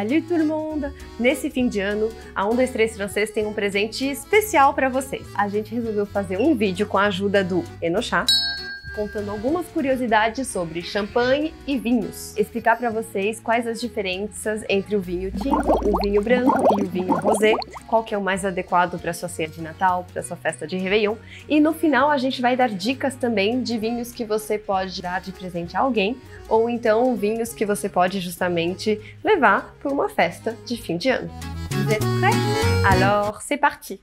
Salut tout le monde! Nesse fim de ano, a 123 Francês tem um presente especial para vocês. A gente resolveu fazer um vídeo com a ajuda do Enochá, contando algumas curiosidades sobre champanhe e vinhos. Explicar para vocês quais as diferenças entre o vinho tinto, o vinho branco e o vinho rosé, qual que é o mais adequado para sua ceia de Natal, para sua festa de Réveillon. E no final a gente vai dar dicas também de vinhos que você pode dar de presente a alguém, ou então vinhos que você pode justamente levar para uma festa de fim de ano. Vous êtes prêts? Alors, c'est parti!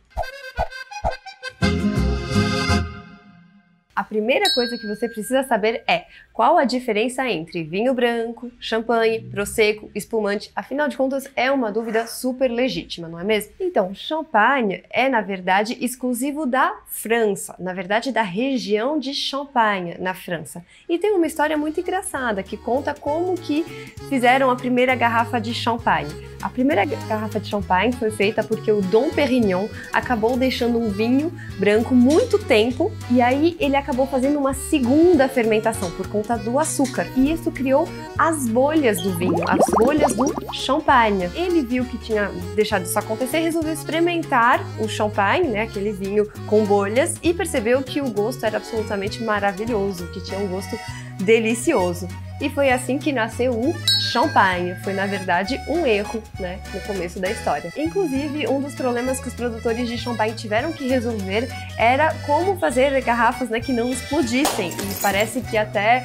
A primeira coisa que você precisa saber é qual a diferença entre vinho branco, champanhe, prosecco, espumante. Afinal de contas, é uma dúvida super legítima, não é mesmo? Então, champanhe é, na verdade, exclusivo da França, na verdade, da região de Champagne, na França. E tem uma história muito engraçada que conta como que fizeram a primeira garrafa de champanhe. A primeira garrafa de champanhe foi feita porque o Dom Pérignon acabou deixando um vinho branco muito tempo e aí ele acabou fazendo uma segunda fermentação por conta do açúcar. E isso criou as bolhas do vinho, as bolhas do champanhe. Ele viu que tinha deixado isso acontecer e resolveu experimentar o champanhe, né, aquele vinho com bolhas, e percebeu que o gosto era absolutamente maravilhoso, que tinha um gosto delicioso. E foi assim que nasceu o champanhe. Foi, na verdade, um erro, né, no começo da história. Inclusive, um dos problemas que os produtores de champanhe tiveram que resolver era como fazer garrafas, né, que não explodissem. E parece que até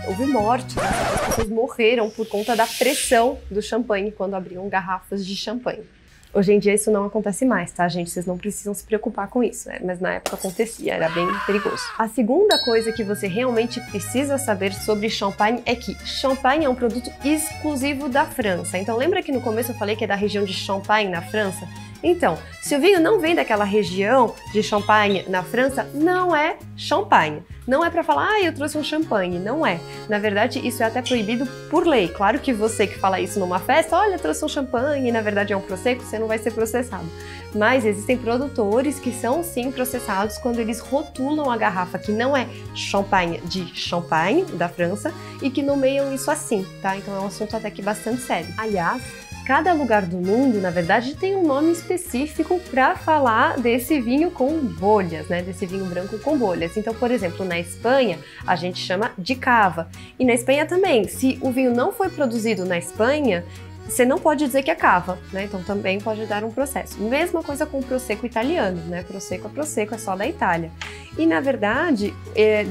houve morte, né? As pessoas morreram por conta da pressão do champanhe quando abriam garrafas de champanhe. Hoje em dia isso não acontece mais, tá, gente? Vocês não precisam se preocupar com isso, né? Mas na época acontecia, era bem perigoso. A segunda coisa que você realmente precisa saber sobre champanhe é que champanhe é um produto exclusivo da França. Então lembra que no começo eu falei que é da região de Champagne, na França? Então, se o vinho não vem daquela região de Champagne na França, não é champanhe. Não é para falar, eu trouxe um champanhe. Não é. Na verdade, isso é até proibido por lei. Claro que você que fala isso numa festa, olha, eu trouxe um champanhe e na verdade é um prosecco, você não vai ser processado. Mas existem produtores que são sim processados quando eles rotulam a garrafa que não é champanhe de Champagne, da França, e que nomeiam isso assim, tá? Então é um assunto até que bastante sério. Aliás, cada lugar do mundo, na verdade, tem um nome específico para falar desse vinho com bolhas, né? Desse vinho branco com bolhas. Então, por exemplo, na Espanha, a gente chama de cava. E na Espanha também, se o vinho não foi produzido na Espanha, você não pode dizer que é cava, né? Então também pode dar um processo. Mesma coisa com o prosecco italiano, né? Prosecco, é só da Itália. E na verdade,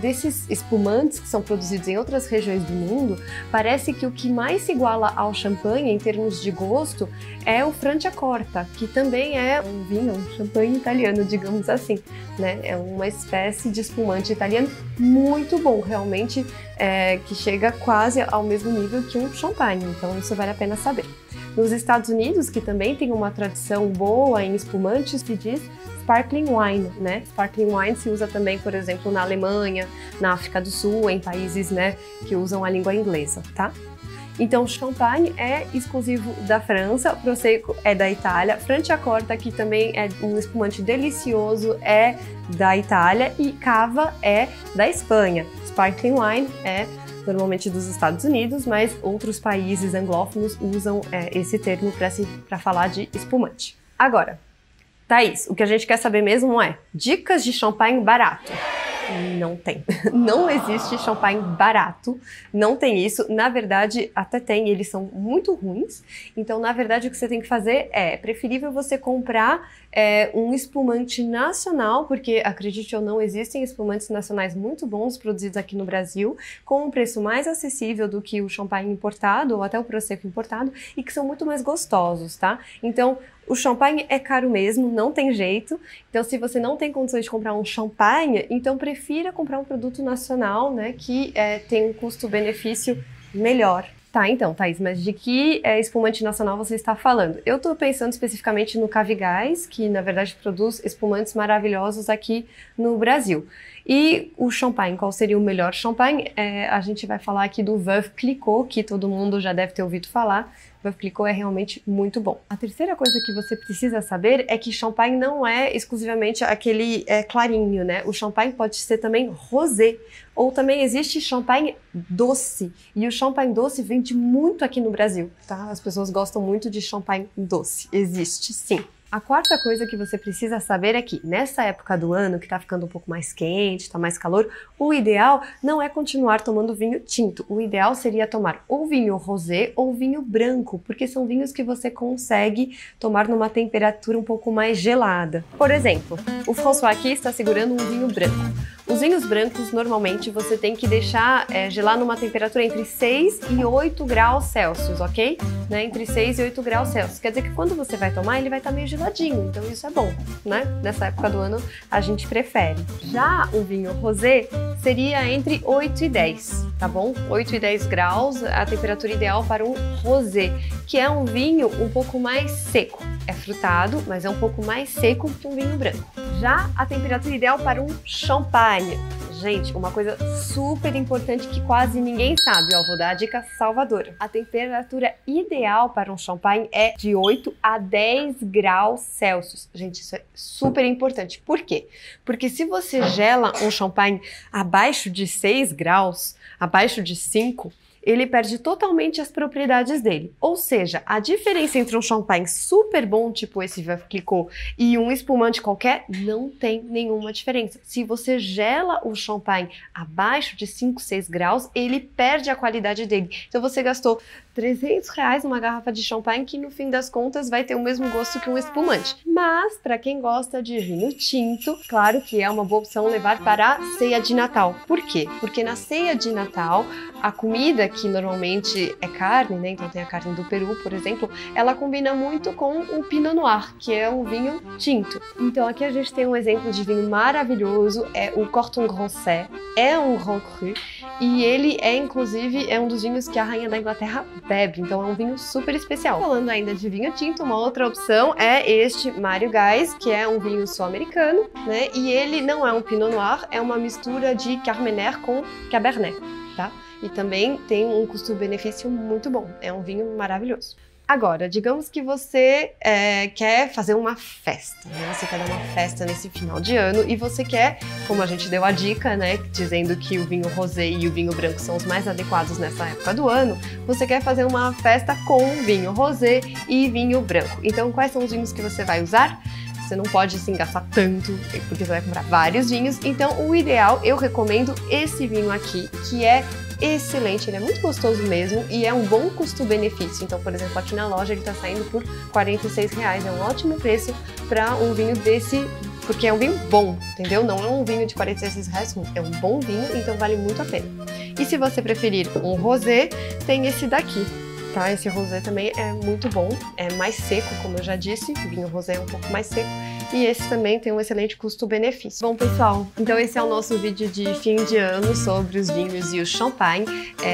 desses espumantes que são produzidos em outras regiões do mundo, parece que o que mais se iguala ao champanhe em termos de gosto é o Franciacorta, que também é um vinho, um champanhe italiano, digamos assim, né? É uma espécie de espumante italiano muito bom, realmente, que chega quase ao mesmo nível que um champanhe, então isso vale a pena saber. Nos Estados Unidos, que também tem uma tradição boa em espumantes, se diz sparkling wine, né? Sparkling wine se usa também, por exemplo, na Alemanha, na África do Sul, em países, né, que usam a língua inglesa, tá? Então, champanhe é exclusivo da França, prosecco é da Itália, Franciacorta, que também é um espumante delicioso, é da Itália, e cava é da Espanha. Sparkling wine é normalmente dos Estados Unidos, mas outros países anglófonos usam esse termo para falar de espumante. Agora, Thaís, o que a gente quer saber mesmo é dicas de champanhe barato. Não tem. Não existe champanhe barato, não tem isso. Na verdade, até tem, eles são muito ruins. Então, na verdade, o que você tem que fazer é preferível você comprar um espumante nacional, porque, acredite ou não, existem espumantes nacionais muito bons produzidos aqui no Brasil, com um preço mais acessível do que o champanhe importado ou até o prosecco importado, e que são muito mais gostosos, tá? Então, o champanhe é caro mesmo, não tem jeito. Então, se você não tem condições de comprar um champanhe, então prefira comprar um produto nacional, né, que tem um custo-benefício melhor. Tá, então, Thaís, mas de que espumante nacional você está falando? Eu tô pensando especificamente no Cavigás, que na verdade produz espumantes maravilhosos aqui no Brasil. E o champanhe, qual seria o melhor champanhe? A gente vai falar aqui do Veuve Clicquot, que todo mundo já deve ter ouvido falar. Veuve Clicquot é realmente muito bom. A terceira coisa que você precisa saber é que champanhe não é exclusivamente aquele clarinho, né? O champanhe pode ser também rosé, ou também existe champanhe doce. E o champanhe doce vende muito aqui no Brasil, tá? As pessoas gostam muito de champanhe doce. Existe, sim. A quarta coisa que você precisa saber é que nessa época do ano, que tá ficando um pouco mais quente, tá mais calor, o ideal não é continuar tomando vinho tinto. O ideal seria tomar ou vinho rosé ou vinho branco, porque são vinhos que você consegue tomar numa temperatura um pouco mais gelada. Por exemplo, o François aqui está segurando um vinho branco. Os vinhos brancos, normalmente, você tem que deixar gelar numa temperatura entre 6 e 8 graus Celsius, ok? Né? Entre 6 e 8 graus Celsius. Quer dizer que quando você vai tomar, ele vai estar meio geladinho, então isso é bom, né? Nessa época do ano, a gente prefere. Já o vinho rosé seria entre 8 e 10, tá bom? 8 e 10 graus, a temperatura ideal para um rosé, que é um vinho um pouco mais seco. É frutado, mas é um pouco mais seco que um vinho branco. Já a temperatura ideal para um champanhe. Gente, uma coisa super importante que quase ninguém sabe, ó, vou dar a dica salvadora. A temperatura ideal para um champanhe é de 8 a 10 graus Celsius. Gente, isso é super importante. Por quê? Porque se você gela um champanhe abaixo de 6 graus, abaixo de 5, ele perde totalmente as propriedades dele. Ou seja, a diferença entre um champanhe super bom, tipo esse Veuve Clicquot, e um espumante qualquer, não tem nenhuma diferença. Se você gela o champanhe abaixo de 5, 6 graus, ele perde a qualidade dele. Então você gastou R$300 numa garrafa de champanhe que no fim das contas vai ter o mesmo gosto que um espumante. Mas, para quem gosta de vinho tinto, claro que é uma boa opção levar para a ceia de Natal. Por quê? Porque na ceia de Natal, a comida que normalmente é carne, né? Então tem a carne do peru, por exemplo, ela combina muito com o Pinot Noir, que é um vinho tinto. Então aqui a gente tem um exemplo de vinho maravilhoso, é o Corton Français, é um Grand Cru, e ele inclusive um dos vinhos que a rainha da Inglaterra bebe, então é um vinho super especial. Falando ainda de vinho tinto, uma outra opção é este Mário Gás, que é um vinho sul-americano, né? E ele não é um Pinot Noir, é uma mistura de Carmenère com Cabernet, tá? E também tem um custo-benefício muito bom, é um vinho maravilhoso. Agora, digamos que você quer fazer uma festa, né? Você quer dar uma festa nesse final de ano e você quer, como a gente deu a dica, né, dizendo que o vinho rosé e o vinho branco são os mais adequados nessa época do ano, você quer fazer uma festa com vinho rosé e vinho branco. Então, quais são os vinhos que você vai usar? Você não pode assim gastar tanto, porque você vai comprar vários vinhos. Então, o ideal, eu recomendo esse vinho aqui, que é excelente, ele é muito gostoso mesmo e é um bom custo-benefício. Então, por exemplo, aqui na loja ele tá saindo por R$46, é um ótimo preço para um vinho desse, porque é um vinho bom, entendeu? Não é um vinho de R$46, é um bom vinho, então vale muito a pena. E se você preferir um rosé, tem esse daqui, tá? Esse rosé também é muito bom, é mais seco, como eu já disse, o vinho rosé é um pouco mais seco, e esse também tem um excelente custo-benefício. Bom, pessoal, então esse é o nosso vídeo de fim de ano sobre os vinhos e o champanhe.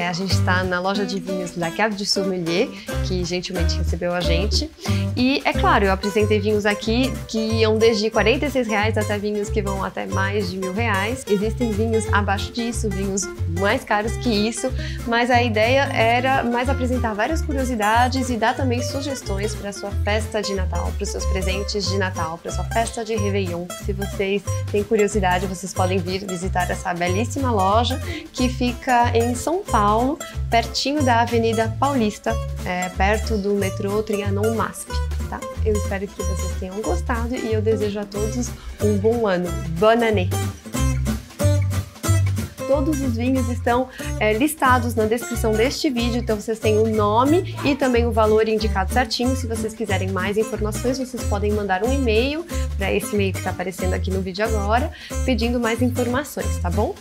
A gente está na loja de vinhos La Cave du Sommelier, que gentilmente recebeu a gente. E, é claro, eu apresentei vinhos aqui que iam desde R$46 até vinhos que vão até mais de R$1.000. Existem vinhos abaixo disso, vinhos mais caros que isso, mas a ideia era mais apresentar várias curiosidades e dar também sugestões para a sua festa de Natal, para os seus presentes de Natal, para a sua festa de Réveillon. Se vocês têm curiosidade, vocês podem vir visitar essa belíssima loja que fica em São Paulo, pertinho da Avenida Paulista, perto do metrô Trianon MASP, tá? Eu espero que vocês tenham gostado e eu desejo a todos um bom ano. Bonne année! Todos os vinhos estão listados na descrição deste vídeo, então vocês têm o nome e também o valor indicado certinho. Se vocês quiserem mais informações, vocês podem mandar um e-mail para esse e-mail que está aparecendo aqui no vídeo agora, pedindo mais informações, tá bom?